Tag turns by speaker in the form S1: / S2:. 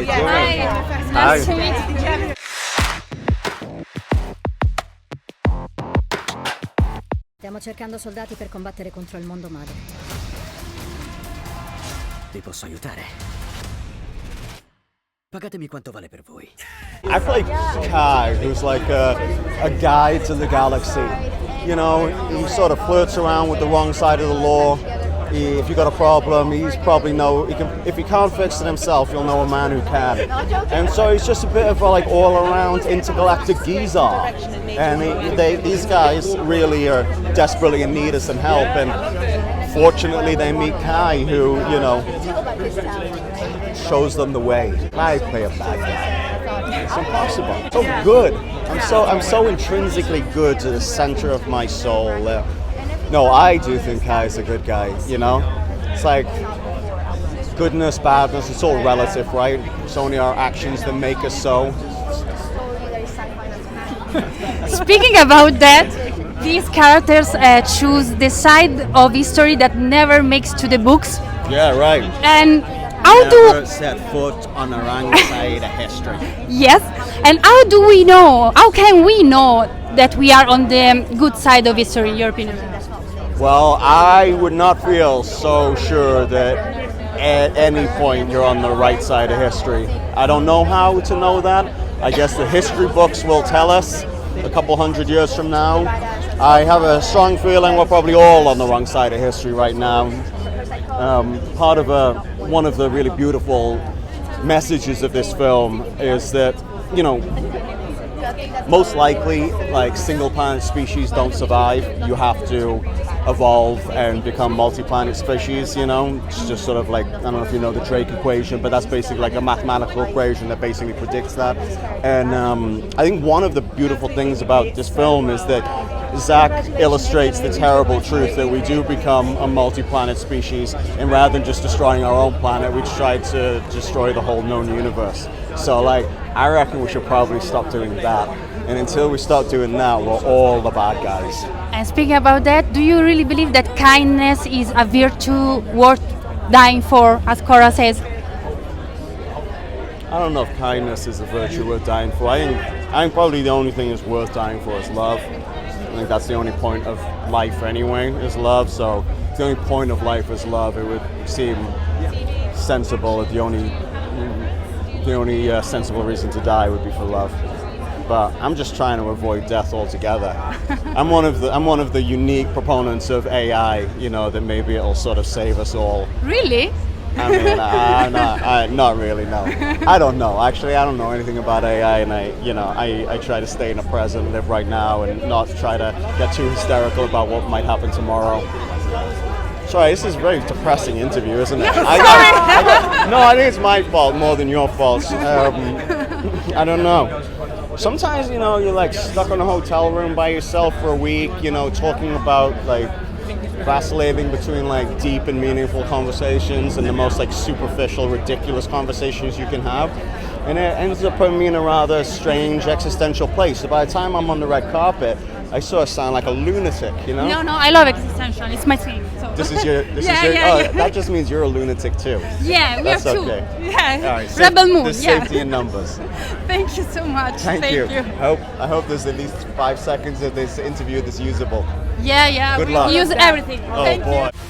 S1: you doing?
S2: Hi. Nice to meet you.
S3: Stiamo cercando soldati per combattere contro il mondo madre.
S4: Ti posso aiutare? Pagatemi quanto vale per voi.
S1: I play Kai, who's like a guide to the galaxy. You know, he sort of flirts around with the wrong side of the law. If you got a problem, he's probably if he can't fix it himself, you'll know a man who can. And so he's just a bit of a like all-around intergalactic geezer. And these guys really are desperately in need of some help. And fortunately, they meet Kai, who, you know, shows them the way. I play a bad guy. It's impossible. So good. I'm so intrinsically good to the center of my soul. No, I do think Kai's a good guy, you know? It's like goodness, badness, it's all relative, right? It's only our actions that make us so.
S2: Speaking about that, these characters choose the side of history that never makes to the books.
S1: Yeah, right.
S2: And
S4: Never set foot on the wrong side of history.
S2: Yes, and how can we know that we are on the good side of history, in your opinion?
S1: Well, I would not feel so sure that at any point you're on the right side of history. I don't know how to know that. I guess the history books will tell us a couple hundred years from now. I have a strong feeling we're probably all on the wrong side of history right now. One of the really beautiful messages of this film is that, you know, most likely, like, single planet species don't survive. You have to evolve and become multi-planet species, you know. It's just sort of like, I don't know if you know the Drake equation, but that's basically like a mathematical equation that basically predicts that. And I think one of the beautiful things about this film is that Zack illustrates the terrible truth that we do become a multi-planet species, and rather than just destroying our own planet, we try to destroy the whole known universe. So, like, I reckon we should probably stop doing that. And until we start doing that, we're all the bad guys.
S2: And speaking about that, do you really believe that kindness is a virtue worth dying for, as Cora says?
S1: I don't know if kindness is a virtue worth dying for. I think probably the only thing that's worth dying for is love. I think that's the only point of life anyway, is love. So if the only point of life is love, it would seem sensible that the only sensible reason to die would be for love. But I'm just trying to avoid death altogether. I'm one of the unique proponents of AI, you know, that maybe it'll sort of save us all.
S2: Really?
S1: I mean, not really, no. I don't know. Actually, I don't know anything about AI, and I try to stay in the present, live right now, and not try to get too hysterical about what might happen tomorrow. Sorry, this is a very depressing interview, isn't it? No, I think it's my fault more than your fault. I don't know. Sometimes, you know, you're like stuck in a hotel room by yourself for a week, you know, talking about like vacillating between like deep and meaningful conversations and the most like superficial, ridiculous conversations you can have. And it ends up putting me in a rather strange existential place. So by the time I'm on the red carpet, I sort of sound like a lunatic, you know?
S2: No, I love existential. It's my thing. So.
S1: This is your. That just means you're a lunatic too.
S2: Yeah, we are two.
S1: Okay.
S2: Yeah.
S1: All right.
S2: Rebel mood.
S1: There's
S2: yeah.
S1: safety in numbers.
S2: Thank you so much.
S1: Thank you. I hope there's at least 5 seconds of this interview that's usable.
S2: Yeah.
S1: Good
S2: we
S1: luck.
S2: use everything.
S1: Oh
S2: Thank
S1: boy.
S2: you.